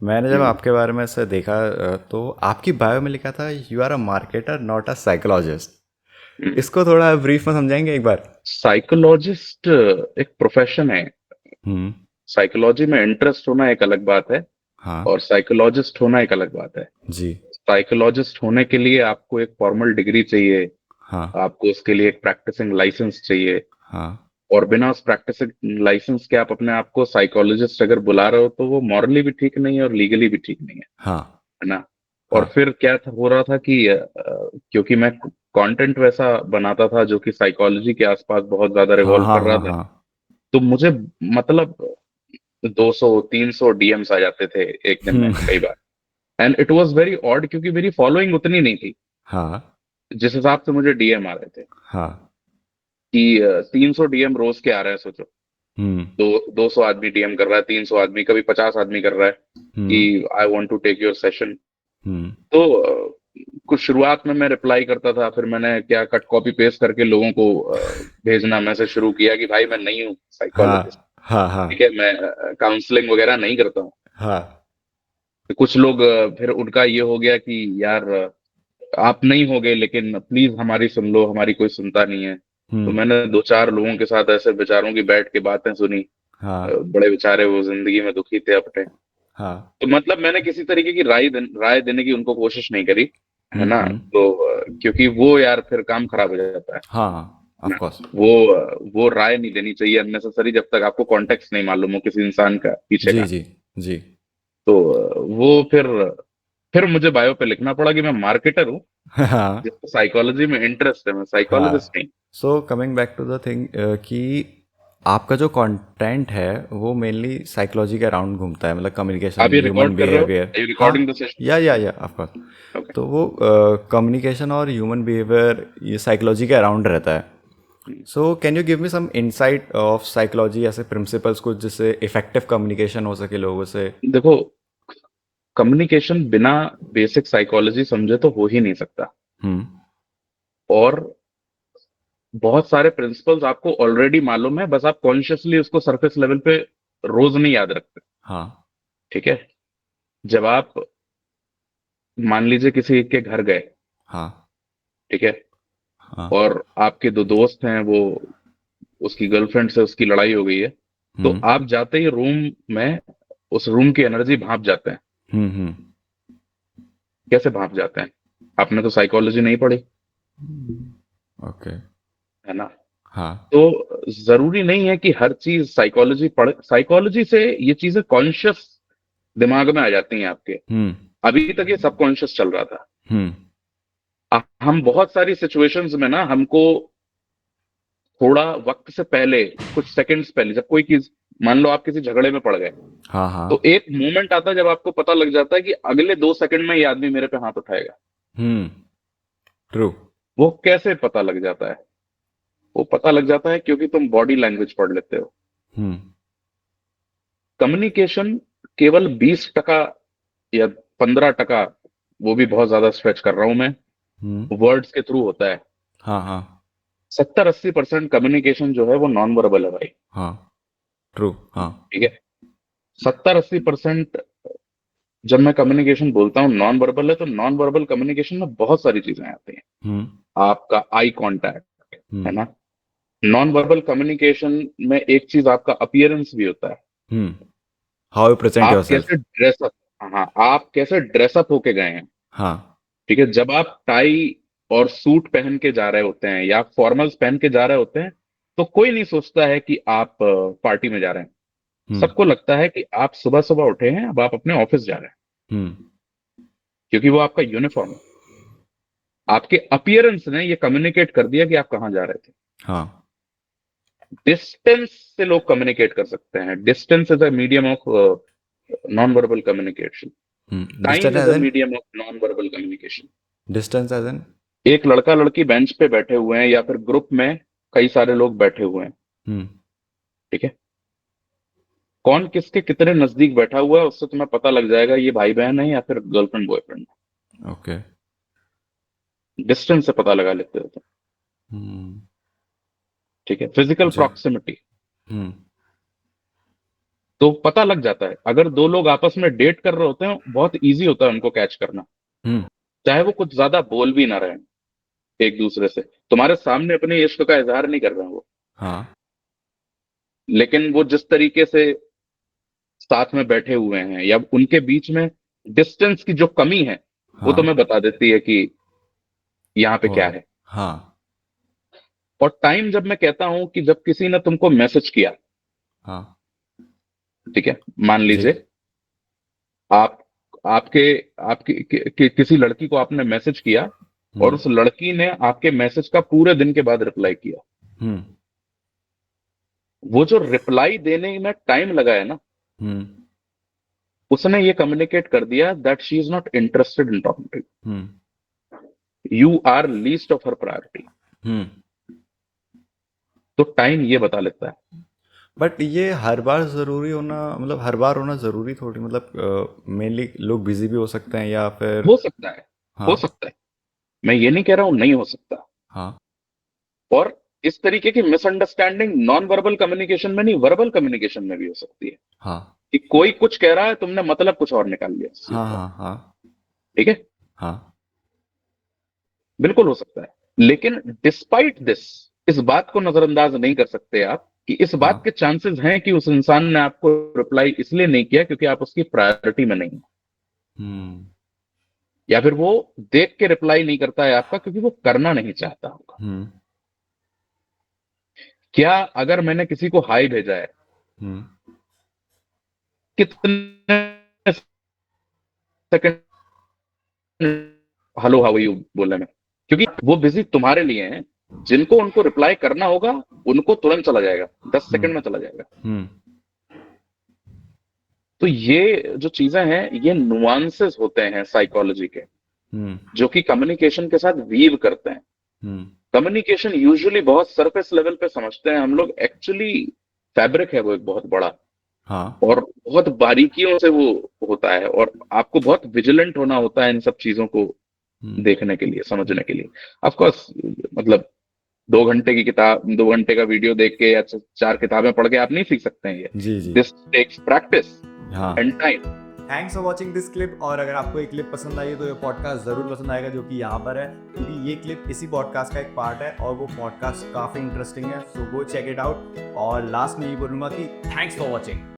मैंने जब हम्म। आपके बारे में से देखा तो आपकी बायो में लिखा था you are a marketer not a psychologist. Hmm. इसको थोड़ा ब्रीफ में समझाएंगे एक बार? साइकोलॉजिस्ट एक प्रोफेशन है। हम्म। साइकोलॉजी में इंटरेस्ट होना एक अलग बात है, हाँ। और साइकोलॉजिस्ट होना एक अलग बात है। जी। साइकोलॉजिस्ट होने के लिए आपको एक फॉर्मल डिग्री चाहिए, हाँ। आपको उसके लिए एक प्रैक्टिसिंग लाइसेंस चाहिए। हाँ। और बिना उस प्रैक्टिसिंग लाइसेंस के आप अपने आप को साइकोलॉजिस्ट अगर बुला रहे हो तो वो मॉरली भी ठीक नहीं है और लीगली भी ठीक नहीं हाँ। है ना। और हाँ। फिर क्या हो रहा था कि क्योंकि मैं कंटेंट वैसा बनाता था जो कि साइकोलॉजी के आसपास बहुत ज्यादा हाँ। रिवॉल्व हाँ। कर रहा हाँ। था, हाँ। तो मुझे मतलब 200 300 डीएम्स आ जाते थे एक दिन में कई बार। And it was very odd क्योंकि मेरी फॉलोइंग उतनी नहीं थी हाँ। जिस हिसाब से मुझे डीएम आ रहे थे। हाँ। कि 300 डीएम रोज के आ रहे हैं, सोचो। हम्म। 200 आदमी डीएम कर रहा है, 300 आदमी, कभी 50 आदमी कर रहा है कि hmm. I want to take your session. Hmm. तो कुछ शुरुआत में मैं रिप्लाई करता था, फिर मैंने क्या कट कॉपी पेस्ट करके लोगों को भेजना मैसेज शुरू किया कि भाई मैं नहीं हूँ साइकोलॉजिस्ट। हाँ। हाँ। हाँ। ठीक है, मैं काउंसलिंग वगैरह नहीं करता हूँ। हाँ। तो कुछ लोग फिर उनका ये हो गया कि यार आप नहीं हो गए लेकिन प्लीज हमारी सुन लो, हमारी कोई सुनता नहीं है। तो हम्म। मैंने दो चार लोगों के साथ ऐसे बेचारों की बैठ के बातें सुनी। हाँ। बड़े बेचारे वो जिंदगी में दुखी थे अपने। हाँ। तो मतलब मैंने किसी तरीके की राय देने की उनको कोशिश नहीं करी, है हम्म। ना। हम्म। तो क्योंकि वो यार फिर काम खराब हो जाता है हाँ। ऑफ ना। कोर्स। वो राय नहीं देनी चाहिए अननेसेसरी जब तक आपको कॉन्टेक्स्ट नहीं मालूम हो किसी इंसान का पीछे जी। का। जी। जी। तो वो फिर मुझे बायो पे लिखना पड़ा कि मैं मार्केटर हूँ हाँ। जिसको साइकोलॉजी में इंटरेस्ट है, मैं साइकोलॉजिस्ट हाँ। नहीं। So coming back to the thing कि आपका जो कंटेंट है वो मेनली साइकोलॉजी के अराउंड घूमता है, मतलब कम्युनिकेशन, आप ये ह्यूमन रिकॉर्ड कर रहे हो? बिहेवियर। आर यू हाँ। Recording the session? या ऑफ कोर्स। ओके। तो वो कम्युनिकेशन और ह्यूमन बिहेवियर ये साइकोलॉजी के अराउंड रहता है। So can you give me some insight of psychology, ऐसे प्रिंसिपल्स कुछ जिससे इफेक्टिव कम्युनिकेशन हो सके लोगों से? देखो, कम्युनिकेशन बिना बेसिक साइकोलॉजी समझे तो हो ही नहीं सकता। हम्म। और बहुत सारे प्रिंसिपल्स आपको ऑलरेडी मालूम है, बस आप कॉन्शियसली उसको सरफेस लेवल पे रोज नहीं याद रखते। हाँ। ठीक है। जब आप मान लीजिए किसी के घर गए, हाँ। ठीक है, हाँ। और आपके दो दोस्त हैं, वो उसकी गर्लफ्रेंड से उसकी लड़ाई हो गई है, तो हम्म। आप जाते ही रूम में उस रूम की एनर्जी भाप जाते हैं। हम्म। हम्म। कैसे भाप जाते हैं? आपने तो साइकोलॉजी नहीं पढ़ी, ओके। है ना। हाँ। तो जरूरी नहीं है कि हर चीज साइकोलॉजी पढ़, साइकोलॉजी से ये चीजें कॉन्शियस दिमाग में आ जाती हैं आपके। हम्म। अभी तक ये सबकॉन्शियस चल रहा था। हम्म। हम बहुत सारी सिचुएशंस में ना हमको थोड़ा वक्त से पहले, कुछ सेकंड्स पहले, जब कोई चीज, मान लो आप किसी झगड़े में पड़ गए, हाँ। हाँ। तो एक मोमेंट आता है जब आपको पता लग जाता है कि अगले 2 सेकंड में ये आदमी मेरे पे हाथ उठाएगा। हम्म। ट्रू। वो कैसे पता लग जाता है? वो पता लग जाता है क्योंकि तुम बॉडी लैंग्वेज पढ़ लेते हो। हम्म। कम्युनिकेशन केवल 20% या 15%, वो भी बहुत ज्यादा स्ट्रेच कर रहा हूं मैं, हम्म। वर्ड्स के थ्रू होता है। हाँ। हाँ। 70-80% कम्युनिकेशन जो है वो नॉन वर्बल है भाई। हाँ। ट्रू। हाँ। ठीक है। 70-80% जब मैं कम्युनिकेशन बोलता हूँ नॉन वर्बल है, तो नॉन वर्बल कम्युनिकेशन में बहुत सारी चीजें आती हैं। हम्म। आपका आई कांटेक्ट, है हम्म। ना। नॉन वर्बल कम्युनिकेशन में एक चीज आपका अपीयरेंस भी होता है। हम्म। हाउ यू प्रेजेंट योर आप सेल्फ। कैसे ड्रेसअप, हाँ, आप कैसे ड्रेसअप होके गए हैं। हाँ। ठीक है, जब आप टाई और सूट पहन के जा रहे होते हैं या फॉर्मल्स पहन के जा रहे होते हैं, तो कोई नहीं सोचता है कि आप पार्टी में जा रहे हैं। हम्म। सबको लगता है कि आप सुबह सुबह उठे हैं, अब आप अपने ऑफिस जा रहे हैं, हम्म। क्योंकि वो आपका यूनिफॉर्म है। आपके अपीयरेंस ने ये कम्युनिकेट कर दिया कि आप कहाँ जा रहे थे। हाँ। डिस्टेंस से लोग कम्युनिकेट कर सकते हैं। Distance is a medium of non verbal communication. Distance time is as a an? Medium of non verbal communication. Distance as an? एक लड़का लड़की बेंच पे बैठे हुए हैं या फिर ग्रुप में कई सारे लोग बैठे हुए हैं, हम्म। ठीक है, कौन किसके कितने नजदीक बैठा हुआ है उससे तुम्हें पता लग जाएगा ये भाई बहन है या फिर गर्लफ्रेंड बॉयफ्रेंड ओके। है। डिस्टेंस से पता लगा लेते हो तुम। हम्म। ठीक है, फिजिकल जी। प्रॉक्सिमिटी। हम्म। तो पता लग जाता है। अगर दो लोग आपस में डेट कर रहे होते हैं, बहुत इजी होता है उनको कैच करना, हम्म। चाहे वो कुछ ज्यादा बोल भी ना रहे एक दूसरे से। तुम्हारे सामने अपने इश्क का इजहार नहीं कर रहे हैं वो, हाँ। लेकिन वो जिस तरीके से साथ में बैठे हुए हैं, या उनके बीच में डिस्टेंस की जो कमी है, वो हाँ। तुम्हें बता देती है कि यहाँ पे वो क्या है। हाँ। और टाइम, जब मैं कहता हूं कि जब किसी ने तुमको मैसेज किया, हाँ। ठीक है, मान जी। लीजिए आप आपके आपकी किसी लड़की को आपने मैसेज किया, और हम्म। उस लड़की ने आपके मैसेज का पूरे दिन के बाद रिप्लाई किया। हम्म। वो जो रिप्लाई देने में टाइम लगा है ना, हम्म। उसने ये कम्युनिकेट कर दिया that she is not interested in talking to hmm. You, you are least of her priority. Hmm. तो टाइम ये बता लेता है। बट ये हर बार ज़रूरी होना, मतलब हर बार होना ज़रूरी थोड़ी, मतलब मेनली लोग बिजी भी हो सकते हैं या फिर। हो सकता है, हाँ। हो सकता है, मैं ये नहीं कह रहा हूं नहीं हो सकता। हाँ। और इस तरीके की मिसअंडरस्टैंडिंग नॉन वर्बल कम्युनिकेशन में नहीं, वर्बल कम्युनिकेशन में भी हो सकती है, हाँ। कि कोई कुछ कह रहा है, तुमने मतलब कुछ और निकाल लिया इस चीज हाँ। का। हाँ। हाँ। ठीक है, हाँ। बिल्कुल हो सकता है। लेकिन डिस्पाइट दिस, इस बात को नजरअंदाज नहीं कर सकते आप कि इस बात हाँ। के चांसेस हैं कि उस इंसान ने आपको रिप्लाई इसलिए नहीं किया क्योंकि आप उसकी प्रायोरिटी में नहीं हैं। हम्म। या फिर वो देख के रिप्लाई नहीं करता है आपका क्योंकि वो करना नहीं चाहता होगा। हम्म। क्या अगर मैंने किसी को हाई भेजा है, हम्म। कितने second hello how are you बोलने में, क्योंकि वो बिजी तुम्हारे लिए हैं। जिनको उनको रिप्लाई करना होगा, उनको तुरंत चला जाएगा, 10 सेकंड में चला जाएगा। हम्म। तो ये जो चीजें हैं, ये नुआंसेस होते हैं साइकोलॉजी के, हम्म। जो कि कम्युनिकेशन के साथ वीव करते हैं। हम्म। कम्युनिकेशन यूजुअली बहुत सरफेस लेवल पे समझते हैं हम लोग, एक्चुअली फैब्रिक है वो एक बहुत बड़ा, हाँ। और बहुत बारीकियों से वो होता है, और आपको बहुत विजिलेंट होना होता है इन सब चीजों को हम्म। देखने के लिए, समझने के लिए। ऑफ कोर्स, मतलब 2 घंटे की किताब, 2 घंटे का वीडियो देख के या 4 किताबें पढ़ के आप नहीं सीख सकते हैं ये। जी जी। दिस टेक्स प्रैक्टिस हाँ। And time. Thanks for watching this clip. और अगर आपको ये क्लिप पसंद आई है तो ये पॉडकास्ट ज़रूर पसंद आएगा, जो कि यहाँ पर है, क्योंकि ये क्लिप इसी पॉडकास्ट का एक पार्ट है और वो पॉडकास्ट काफ़ी इंटरेस्टिंग है। सो गो चेक इट आउट। और लास्ट में ये बोलूँगा कि थैंक्स फॉर वॉचिंग।